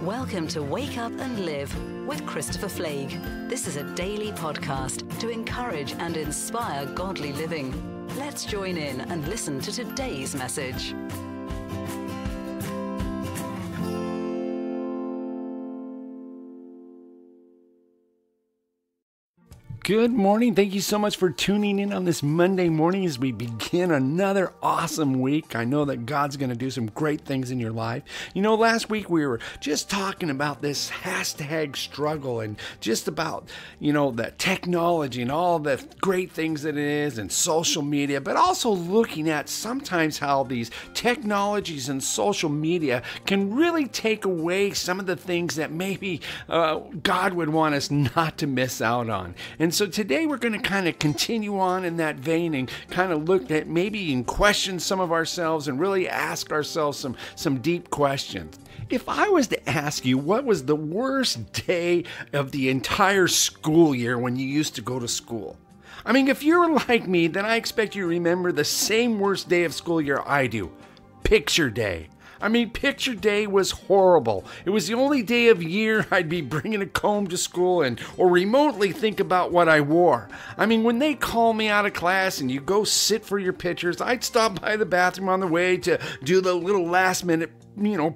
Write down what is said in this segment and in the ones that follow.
Welcome to Wake Up and Live with Christopher Flagg. This is a daily podcast to encourage and inspire godly living. Let's join in and listen to today's message. Good morning. Thank you so much for tuning in on this Monday morning as we begin another awesome week. I know that God's going to do some great things in your life. You know, last week we were just talking about this hashtag struggle and just about, the technology and all the great things that it is and social media, but also looking at sometimes how these technologies and social media can really take away some of the things that maybe God would want us not to miss out on. And so today we're going to kind of continue on in that vein and kind of look at maybe and question some of ourselves and really ask ourselves some deep questions. If I was to ask you what was the worst day of the entire school year when you used to go to school? I mean, if you're like me, then I expect you to remember the same worst day of school year I do. Picture day. I mean, picture day was horrible. It was the only day of year I'd be bringing a comb to school or remotely think about what I wore. I mean, when they call me out of class and you go sit for your pictures, I'd stop by the bathroom on the way to do the little last minute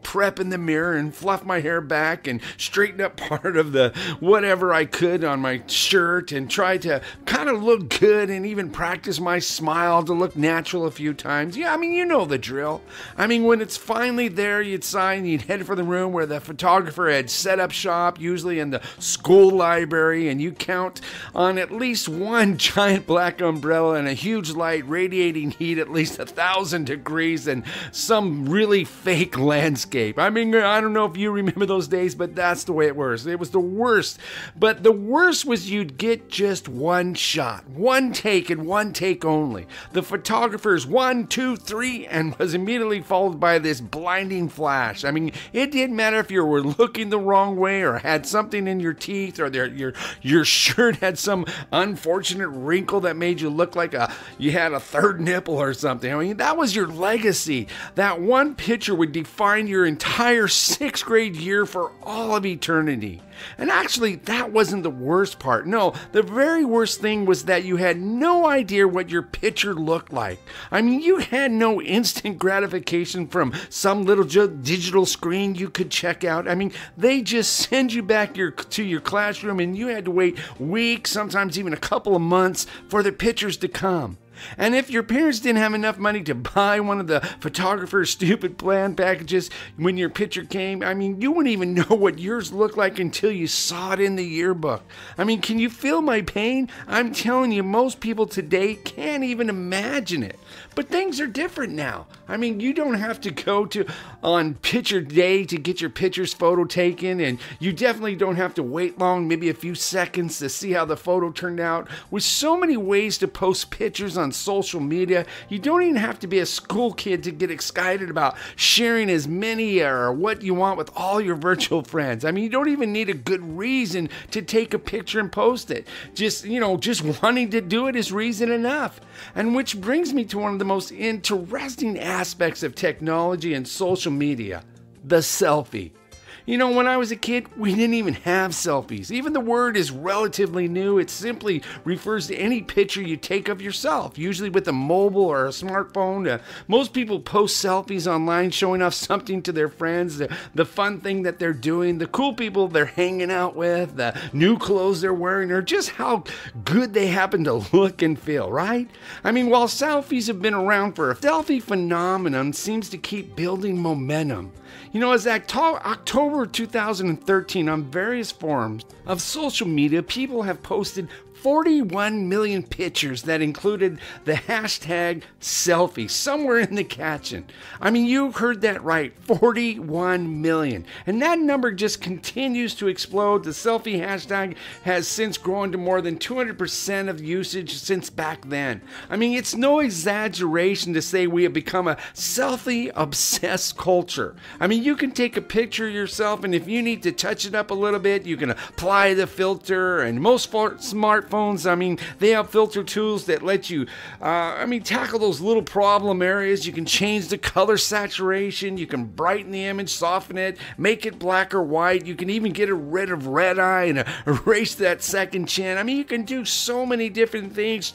prep in the mirror and fluff my hair back and straighten up part of the whatever I could on my shirt and try to kind of look good and even practice my smile to look natural a few times. Yeah, I mean, you know the drill. I mean, when it's finally there, you'd sign, you'd head for the room where the photographer had set up shop, usually in the school library, and you count on at least one giant black umbrella and a huge light radiating heat at least 1,000 degrees and some really fake landscape. I mean, I don't know if you remember those days, but that's the way it was. It was the worst. But the worst was you'd get just one shot, one take and one take only. The photographer's 1, 2, 3, and was immediately followed by this blinding flash. I mean, it didn't matter if you were looking the wrong way or had something in your teeth or your shirt had some unfortunate wrinkle that made you look like you had a third nipple or something. I mean, that was your legacy. That one picture would define your entire 6th grade year for all of eternity. And actually, that wasn't the worst part. No, the very worst thing was that you had no idea what your picture looked like. I mean, you had no instant gratification from some little digital screen you could check out. I mean, they just send you back to your classroom and you had to wait weeks, sometimes even a couple of months for the pictures to come. And if your parents didn't have enough money to buy one of the photographer's stupid plan packages when your picture came, I mean, you wouldn't even know what yours looked like until you saw it in the yearbook. I mean, can you feel my pain? I'm telling you, most people today can't even imagine it. But things are different now. I mean, you don't have to go on picture day to get your pictures photo taken, and you definitely don't have to wait long, maybe a few seconds to see how the photo turned out. With so many ways to post pictures on social media, you don't even have to be a school kid to get excited about sharing as many or what you want with all your virtual friends. I mean, you don't even need a good reason to take a picture and post it. Just wanting to do it is reason enough. And which brings me to one of the most interesting aspects of technology and social media, the selfie. You know, when I was a kid, we didn't even have selfies. Even the word is relatively new. It simply refers to any picture you take of yourself, usually with a mobile or a smartphone. Most people post selfies online showing off something to their friends, the fun thing that they're doing, the cool people they're hanging out with, the new clothes they're wearing, or just how good they happen to look and feel, right? I mean, while selfies have been around for a selfie phenomenon seems to keep building momentum. You know, as October 2013, on various forums of social media, people have posted 41 million pictures that included the hashtag selfie somewhere in the caption. I mean, you heard that right, 41 million. And that number just continues to explode. The selfie hashtag has since grown to more than 200% of usage since back then. I mean, it's no exaggeration to say we have become a selfie-obsessed culture. I mean, you can take a picture of yourself, and if you need to touch it up a little bit, you can apply the filter, and most smart smartphones, I mean, they have filter tools that let you, tackle those little problem areas. You can change the color saturation. You can brighten the image, soften it, make it black or white. You can even get rid of red eye and erase that second chin. I mean, you can do so many different things.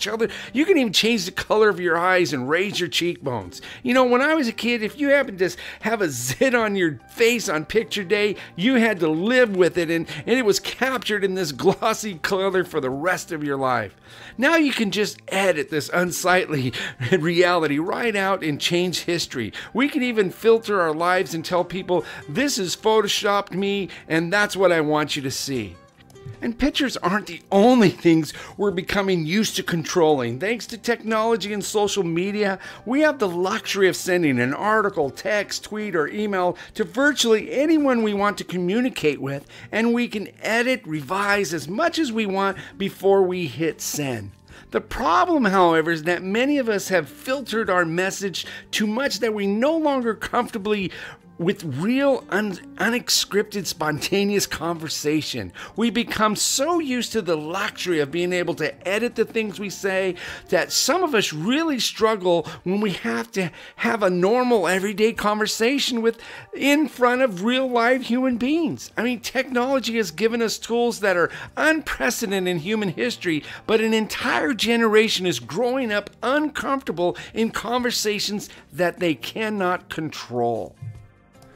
You can even change the color of your eyes and raise your cheekbones. You know, when I was a kid, if you happened to have a zit on your face on picture day, you had to live with it, and it was captured in this glossy color for the rest of your life. Now you can just edit this unsightly reality right out and change history. We can even filter our lives and tell people, this is photoshopped me, and that's what I want you to see. And pictures aren't the only things we're becoming used to controlling. Thanks to technology and social media, we have the luxury of sending an article, text, tweet, or email to virtually anyone we want to communicate with, and we can edit, revise as much as we want before we hit send. The problem, however, is that many of us have filtered our message too much that we no longer comfortably with real, unscripted, spontaneous conversation. We become so used to the luxury of being able to edit the things we say that some of us really struggle when we have to have a normal, everyday conversation in front of real, live human beings. I mean, technology has given us tools that are unprecedented in human history, but an entire generation is growing up uncomfortable in conversations that they cannot control.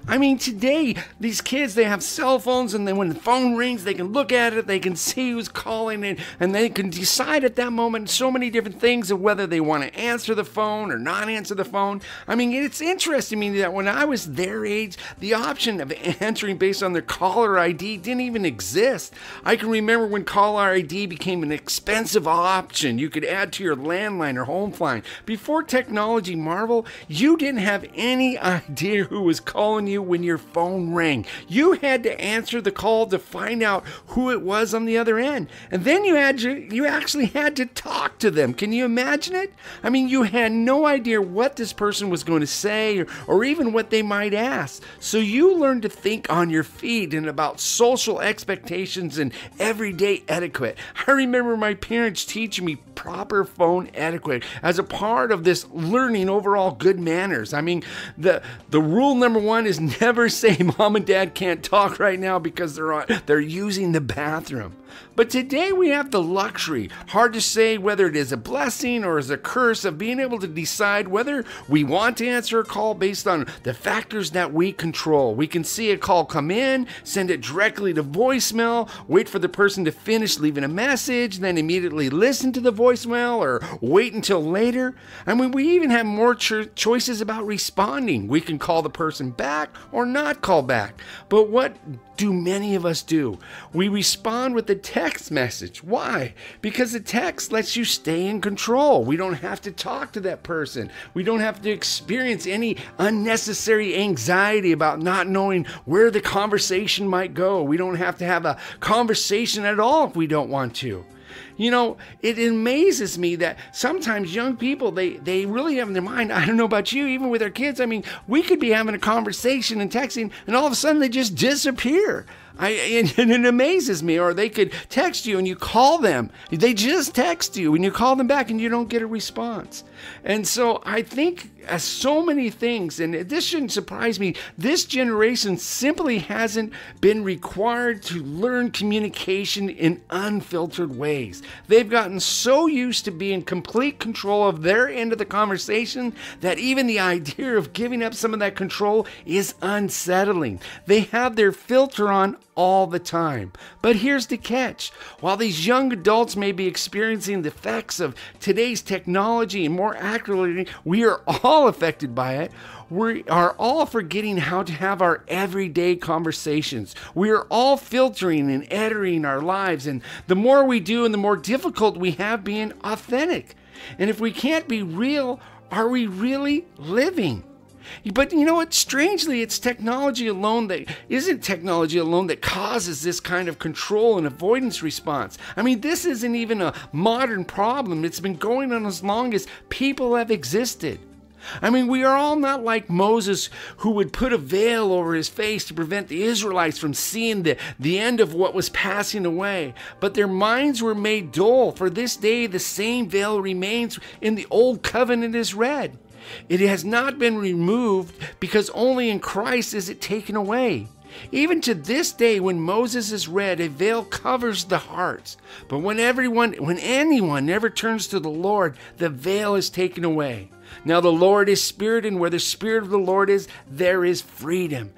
I mean, today, these kids, they have cell phones, and then when the phone rings, they can look at it, they can see who's calling it, and they can decide at that moment so many different things of whether they want to answer the phone or not answer the phone. I mean, it's interesting to me that when I was their age, the option of answering based on their caller ID didn't even exist. I can remember when caller ID became an expensive option you could add to your landline or home line. Before technology marvel, you didn't have any idea who was calling you when your phone rang. You had to answer the call to find out who it was on the other end. And then you actually had to talk to them. Can you imagine it? I mean, you had no idea what this person was going to say or even what they might ask. So you learned to think on your feet and about social expectations and everyday etiquette. I remember my parents teaching me proper phone etiquette as a part of this learning overall good manners. I mean, the rule number one is never say mom and dad can't talk right now because they're using the bathroom. But today we have the luxury, hard to say whether it is a blessing or is a curse, of being able to decide whether we want to answer a call based on the factors that we control. We can see a call come in, send it directly to voicemail, wait for the person to finish leaving a message, then immediately listen to the voicemail or wait until later. I mean, we even have more choices about responding. We can call the person back or not call back. But what do many of us do? We respond with a text message. Why? Because the text lets you stay in control. We don't have to talk to that person. We don't have to experience any unnecessary anxiety about not knowing where the conversation might go. We don't have to have a conversation at all if we don't want to. You know, it amazes me that sometimes young people, they really have in their mind, I don't know about you, even with their kids, I mean, we could be having a conversation and texting, and all of a sudden they just disappear. And it amazes me. Or they could text you and you call them. They just text you and you call them back and you don't get a response. And so I think so many things, and this shouldn't surprise me, this generation simply hasn't been required to learn communication in unfiltered ways. They've gotten so used to being in complete control of their end of the conversation that even the idea of giving up some of that control is unsettling. They have their filter on all the time. But here's the catch. While these young adults may be experiencing the effects of today's technology, and more accurately, we are all affected by it, we are all forgetting how to have our everyday conversations. We are all filtering and editing our lives, and the more we do and the more difficult we have being authentic. And if we can't be real, are we really living? But you know what? Strangely, it's technology alone that causes this kind of control and avoidance response. I mean, this isn't even a modern problem. It's been going on as long as people have existed. I mean, we are all not like Moses, who would put a veil over his face to prevent the Israelites from seeing the end of what was passing away. But their minds were made dull. For this day, the same veil remains in the old covenant as read. It has not been removed, because only in Christ is it taken away. Even to this day, when Moses is read, a veil covers the hearts. But when anyone never turns to the Lord, the veil is taken away. Now the Lord is Spirit, and where the Spirit of the Lord is, there is freedom.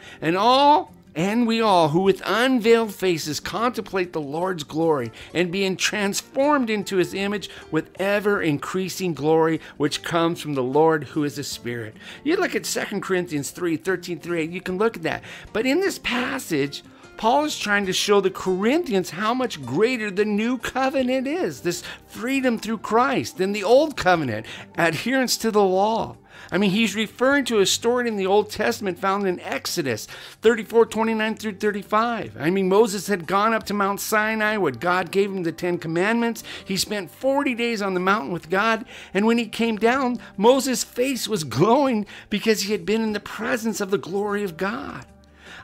And we all who with unveiled faces contemplate the Lord's glory, and being transformed into his image with ever increasing glory, which comes from the Lord who is the Spirit. You look at 2 Corinthians 3:13-8, you can look at that. But in this passage, Paul is trying to show the Corinthians how much greater the new covenant is, this freedom through Christ, than the old covenant, adherence to the law. I mean, he's referring to a story in the Old Testament found in Exodus 34:29-35. I mean, Moses had gone up to Mount Sinai where God gave him the 10 Commandments. He spent 40 days on the mountain with God, and when he came down, Moses' face was glowing because he had been in the presence of the glory of God.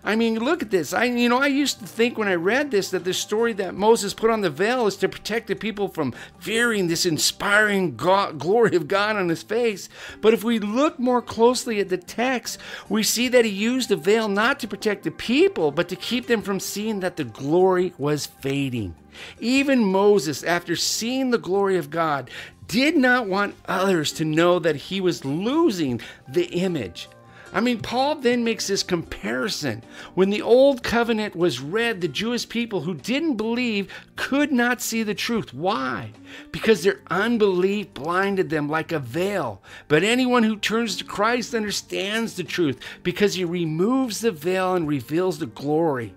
I mean, look at this. I used to think when I read this that the story that Moses put on the veil is to protect the people from fearing this inspiring glory of God on his face. But if we look more closely at the text, we see that he used the veil not to protect the people, but to keep them from seeing that the glory was fading. Even Moses, after seeing the glory of God, did not want others to know that he was losing the image. I mean, Paul then makes this comparison. When the old covenant was read, the Jewish people who didn't believe could not see the truth. Why? Because their unbelief blinded them like a veil. But anyone who turns to Christ understands the truth, because he removes the veil and reveals the glory.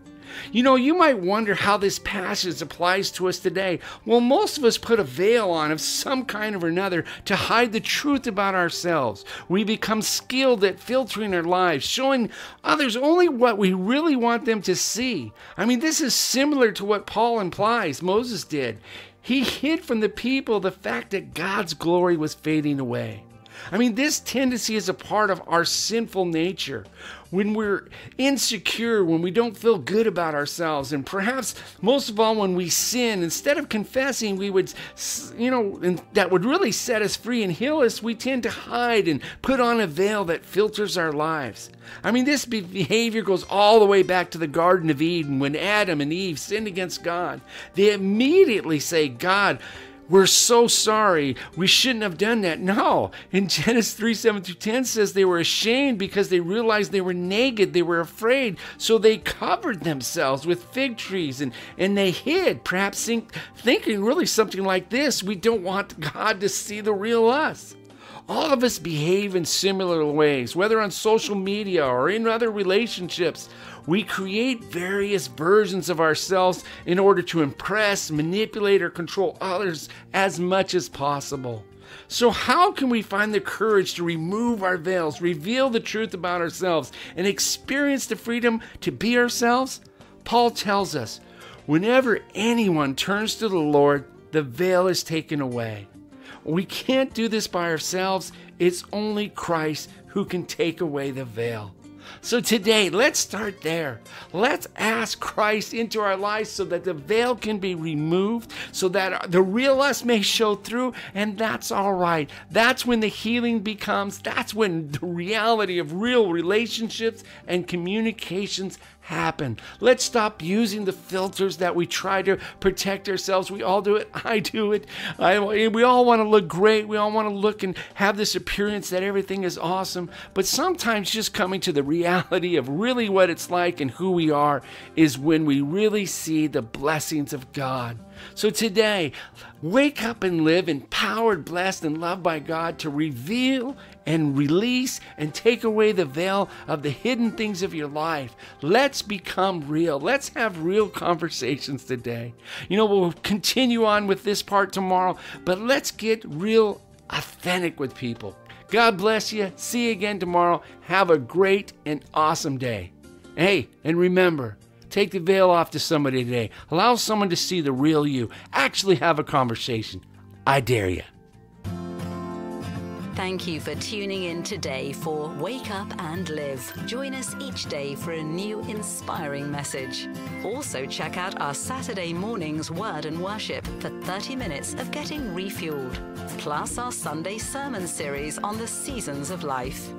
You might wonder how this passage applies to us today. Well, most of us put a veil on of some kind or another to hide the truth about ourselves. We become skilled at filtering our lives, showing others only what we really want them to see. I mean, this is similar to what Paul implies Moses did. He hid from the people the fact that God's glory was fading away. I mean, this tendency is a part of our sinful nature. When we're insecure, when we don't feel good about ourselves, and perhaps most of all when we sin, instead of confessing, we would, and that would really set us free and heal us, we tend to hide and put on a veil that filters our lives. I mean, this behavior goes all the way back to the Garden of Eden when Adam and Eve sinned against God. They immediately say, God, we're so sorry. We shouldn't have done that. No. In Genesis 3:7-10 says they were ashamed because they realized they were naked. They were afraid. So they covered themselves with fig trees and they hid, perhaps thinking really something like this: we don't want God to see the real us. All of us behave in similar ways, whether on social media or in other relationships. We create various versions of ourselves in order to impress, manipulate, or control others as much as possible. So how can we find the courage to remove our veils, reveal the truth about ourselves, and experience the freedom to be ourselves? Paul tells us, whenever anyone turns to the Lord, the veil is taken away. We can't do this by ourselves. It's only Christ who can take away the veil. So today, let's start there. Let's ask Christ into our lives so that the veil can be removed, so that the real us may show through, and that's all right. That's when the healing becomes, that's when the reality of real relationships and communications happen. Let's stop using the filters that we try to protect ourselves. We all do it. I do it. We all want to look great. We all want to look and have this appearance that everything is awesome. But sometimes just coming to the reality of really what it's like and who we are is when we really see the blessings of God. So today, wake up and live empowered, blessed, and loved by God to reveal and release and take away the veil of the hidden things of your life. Let's become real. Let's have real conversations today. We'll continue on with this part tomorrow, but let's get real authentic with people. God bless you. See you again tomorrow. Have a great and awesome day. Hey, and remember, take the veil off to somebody today. Allow someone to see the real you. Actually have a conversation. I dare you. Thank you for tuning in today for Wake Up and Live. Join us each day for a new inspiring message. Also check out our Saturday morning's Word and Worship for 30 minutes of getting refueled. Plus our Sunday sermon series on the seasons of life.